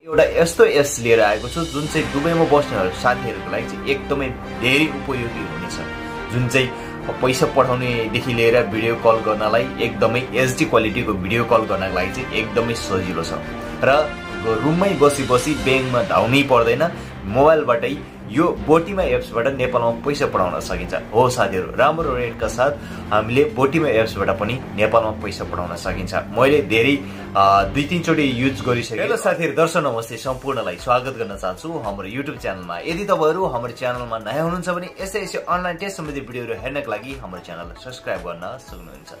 एउटा यस्तो एप्स लिएर आएको छु जुन चाहिँ दुबईमा बस्ने साथीहरूको लागि चाहिँ एकदमै धेरै उपयोगी हुनेछ। जुन चाहिँ पैसा पठाउनेदेखि लिएर भिडियो कल गर्नलाई एकदमै एचडी क्वालिटीको भिडियो कल गर्नको लागि चाहिँ एकदमै सजिलो छ र रुममै बसी बसी ब्याङ्कमा धाउनै पर्दैन। मोबाइलबाटै यो बोटिमा एप्सबाट नेपालमा पैसा पठाउन सकिन्छ। हो साथीहरू, राम्रो रेटका साथ हामीले बोटिमा एप्सबाट पनि नेपालमा पैसा पठाउन सकिन्छ। मैले धेरै 2-3 चोटि युज गरिसकेँ। हेलो साथीहरू, दर्शक नमस्ते, सम्पूर्णलाई स्वागत गर्न चाहन्छु हाम्रो युट्युब च्यानलमा। यदि तपाईहरु हाम्रो च्यानलमा नयाँ हुनुहुन्छ भने यसै अनलाइन टेस्ट सम्बन्धी भिडियोहरू हेर्नका लागि हाम्रो च्यानललाई सब्स्क्राइब गर्न सक्नुहुन्छ।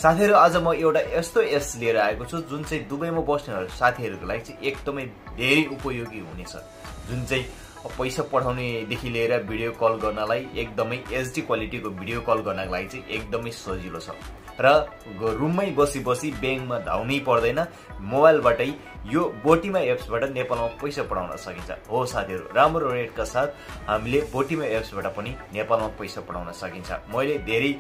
साथीहरू, आज म एउटा यस्तो एप्स लिएर आएको छु जुन चाहिँ दुबईमा बस्ने साथीहरूको लागि चाहिँ एकदमै धेरै उपयोगी हुनेछ। जुन चाहिँ पैसा पठाउनेदेखि लिएर भिडियो कल गर्नलाई एकदमै एचडी क्वालिटीको भिडियो कल गर्नको लागि चाहिँ एकदमै सजिलो छ र रुममै बसी बसी ब्याङ्कमा धाउनै पर्दैन। मोबाइलबाटै यो बोटिमा एप्सबाट नेपालमा पैसा पठाउन सकिन्छ। हो साथीहरू, राम्रो रेटका साथ हामीले बोटिमा एप्सबाट पनि नेपालमा पैसा पठाउन सकिन्छ। मैले धेरै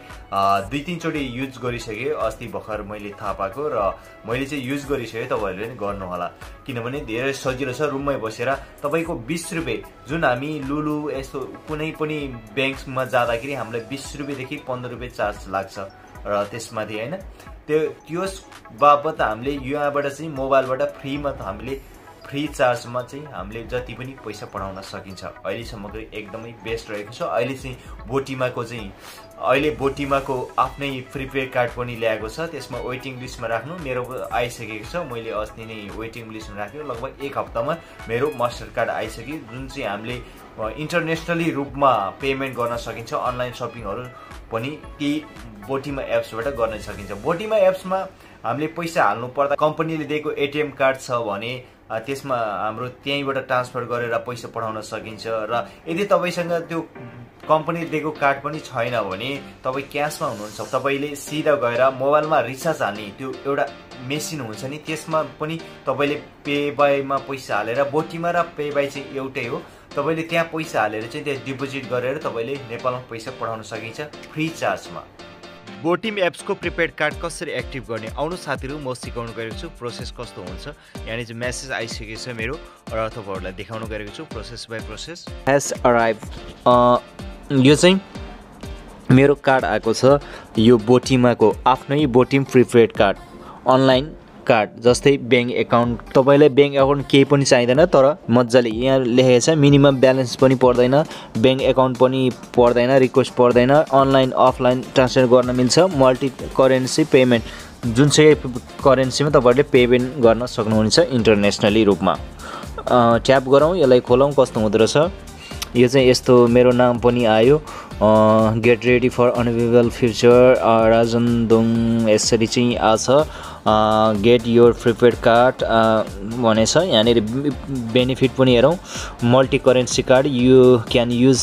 2-3 चोटि युज गरिसकेँ। अस्ति भर्खर मैले थाहा पाएको र मैले चाहिँ युज गरिसकेँ। तपाईँहरूले पनि गर्नुहोला, किनभने धेरै सजिलो छ। रुममै बसेर तपाईँको 20 रुपियाँ, जुन हामी लुलु यस्तो कुनै पनि ब्याङ्कमा जाँदाखेरि हामीलाई 20 रुपियाँदेखि 15 रुपियाँ चार्ज लाग्छ र त्यसमाथि होइन, त्यस बापत हामीले यहाँबाट चाहिँ मोबाइलबाट फ्रीमा हामीले फ्री चार्जमा चाहिँ हामीले जति पनि पैसा पठाउन सकिन्छ। अहिलेसम्मको एकदमै बेस्ट रहेको छ। अहिले बोटिमाको आफ्नै प्रिपेड कार्ड पनि ल्याएको छ। त्यसमा वेटिङ लिस्टमा राख्नु। मेरो आइसकेको छ। मैले अस्ति नै वेटिङ लिस्टमा राखेँ। लगभग 1 हप्तामा मेरो मास्टर कार्ड आइसक्यो, जुन चाहिँ हामीले इन्टरनेसनली रूपमा पेमेन्ट गर्न सकिन्छ। अनलाइन सपिङहरू पनि ती बोटिमा एप्सबाट गर्न सकिन्छ। बोटिमा एप्समा हामीले पैसा हाल्नु पर्दा कम्पनीले दिएको एटिएम कार्ड छ भने त्यसमा हाम्रो त्यहीँबाट ट्रान्सफर गरेर पैसा पठाउन सकिन्छ। र यदि तपाईसँग त्यो कम्पनीले दिएको कार्ड पनि छैन भने तपाईँ क्यासमा हुनुहुन्छ, तपाईँले सिधा गएर मोबाइलमा रिचार्ज हाल्ने त्यो एउटा मेसिन हुन्छ नि, त्यसमा पनि तपाईँले पे बाईमा पैसा हालेर, बोटिमा र पे बाई चाहिँ एउटै हो, तपाईँले त्यहाँ पैसा हालेर चाहिँ त्यहाँ डिपोजिट गरेर तपाईँले नेपालमा पैसा पठाउन सकिन्छ फ्री चार्जमा। बोटिम एप्सको प्रिपेड कार्ड कसरी एक्टिभ गर्ने आउनु साथीहरू, म सिकाउनु गएको छु। प्रोसेस कस्तो हुन्छ, यहाँ चाहिँ मेसेज आइसकेको छ मेरो र तपाईँहरूलाई देखाउनु गएको छु process by process. Has arrive, यो चाहिँ मेरो कार्ड आएको छ। यो बोटिमाको आफ्नै Botim prepaid card, online card जस्तै ब्याङ्क एकाउन्ट। तपाईँलाई ब्याङ्क एकाउन्ट केही पनि चाहिँदैन, तर मजाले यहाँ लेखेको छ मिनिमम ब्यालेन्स पनि पर्दैन, ब्याङ्क एकाउन्ट पनि पर्दैन, रिक्वेस्ट पर्दैन, अनलाइन अफलाइन ट्रान्सफर गर्न मिल्छ, मल्टी करेन्सी पेमेन्ट, जुनसुकै करेन्सीमा तपाईँहरूले पेमेन्ट गर्न सक्नुहुनेछ इन्टरनेसनली रूपमा। ट्याप गरौँ, यसलाई खोलौँ कस्तो हुँदो रहेछ। यो चाहिँ यस्तो मेरो नाम पनि आयो, get ready for unbelievable future राजनदोङ, यसरी चाहिँ आछ। गेट योर प्रिपेड कार्ड भनेछ। यहाँनिर बेनिफिट पनि हेरौँ। Multi currency card, you can use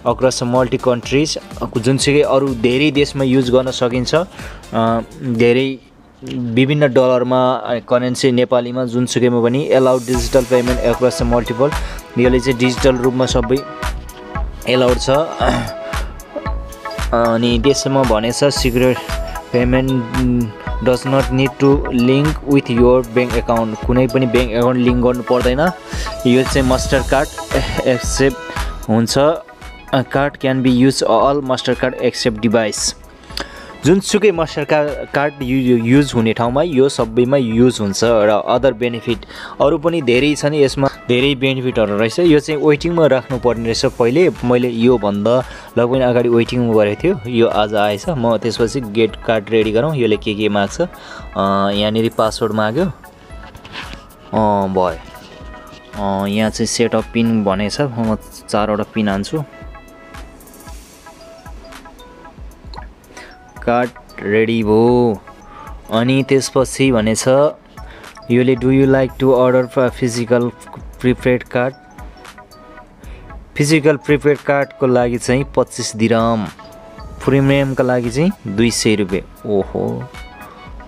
across multi countries, जुनसुकै अरू धेरै देशमा युज गर्न सकिन्छ। धेरै विभिन्न डलरमा करेन्सी, नेपालीमा जुनसुकैमा पनि। Allowed digital payment across multiple, यसले चाहिँ डिजिटल रूपमा सबै एलाउड छ। अनि त्यसमा भनेछ secret payment does not need to link with your bank account, कुनै पनि ब्याङ्क एकाउन्ट लिङ्क गर्नु पर्दैन। यो चाहिँ मास्टर कार्ड एक्सेप्ट हुन्छ। Card can be use all Mastercard accept device, जुनसुकै मास्टर कार्ड युज हुने ठाउँमा यो सबैमा युज हुन्छ। र अदर बेनिफिट अरू पनि धेरै छन्, यसमा धेरै बेनिफिटहरू रहेछ। यो चाहिँ वेटिङमा राख्नुपर्ने रहेछ। पहिले मैले योभन्दा लगभग अगाडि वेटिङमा गरेको थियो, यो आज आएछ। म त्यसपछि गेट कार्ड रेडी गरौँ। यसले के माग्छ, यहाँनिर पासवर्ड माग्यो, भयो। यहाँ चाहिँ सेट अप पिन भनेछ, म 4वटा पिन हान्छु। कार्ड रेडी भयो। अनि त्यसपछि भनेछ योले do you like to order physical prepaid card. Physical prepaid कार्डको लागि चाहिँ 25 दिरहम, प्रिमियमका लागि चाहिँ 200 रुपियाँ। ओहो,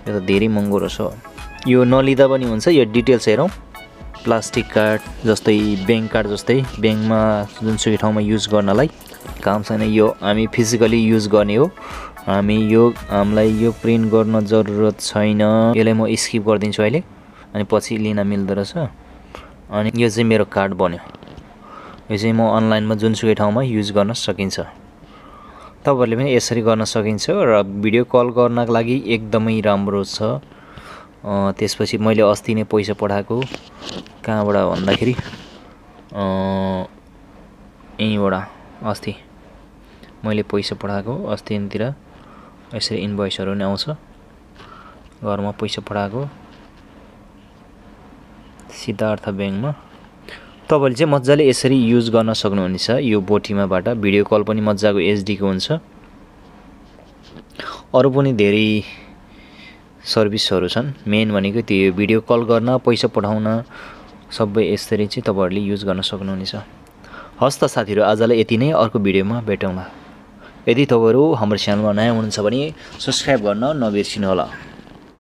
यो त धेरै महँगो रहेछ। यो नलिँदा पनि हुन्छ। यो डिटेल्स हेरौँ। प्लास्टिक कार्ड जस्तै ब्याङ्क कार्ड जस्तै ब्याङ्कमा जुनसुकै ठाउँमा युज गर्नलाई काम छैन। यो हामी फिजिकली युज गर्ने हो। हामीलाई यो प्रिन्ट गर्न जरुरत छैन। यसलाई म स्किप गरिदिन्छु अहिले, अनि पछि लिन मिल्दो रहेछ। अनि यो चाहिँ मेरो कार्ड बन्यो। यो चाहिँ म अनलाइनमा जुनसुकै ठाउँमा युज गर्न सकिन्छ। तपाईहरुले पनि यसरी गर्न सकिन्छ र भिडियो कल गर्नको लागि एकदमै राम्रो छ। त्यसपछि मैले अस्ति नै पैसा पठाएको कहाँबाट भन्दाखेरि यहीँबाट अस्ति मैले पैसा पठाएको अस्तितिर यसरी इन्भोइसहरु नि आउँछ। घरमा पैसा पठाएको सिद्धार्थ बैंकमा। तपाईले चाहिँ मज्जाले यसरी युज गर्न सक्नुहुनेछ। यो बोटिमाबाट भिडियो कल पनि मज्जाको एचडी को हुन्छ। अरु पनि धेरै सर्भिसहरु छन्। मेन भनेको त्यो भिडियो कल गर्न पैसा पठाउन सबै यसरी चाहिँ तपाईहरुले युज गर्न सक्नुहुनेछ। हस् त साथीहरु, आजलाई यति नै। अर्को भिडियोमा भेटौँला। यदि तपाईहरु हाम्रो च्यानलमा नयाँ हुनुहुन्छ भने सब्स्क्राइब गर्न नबिर्सिनु होला।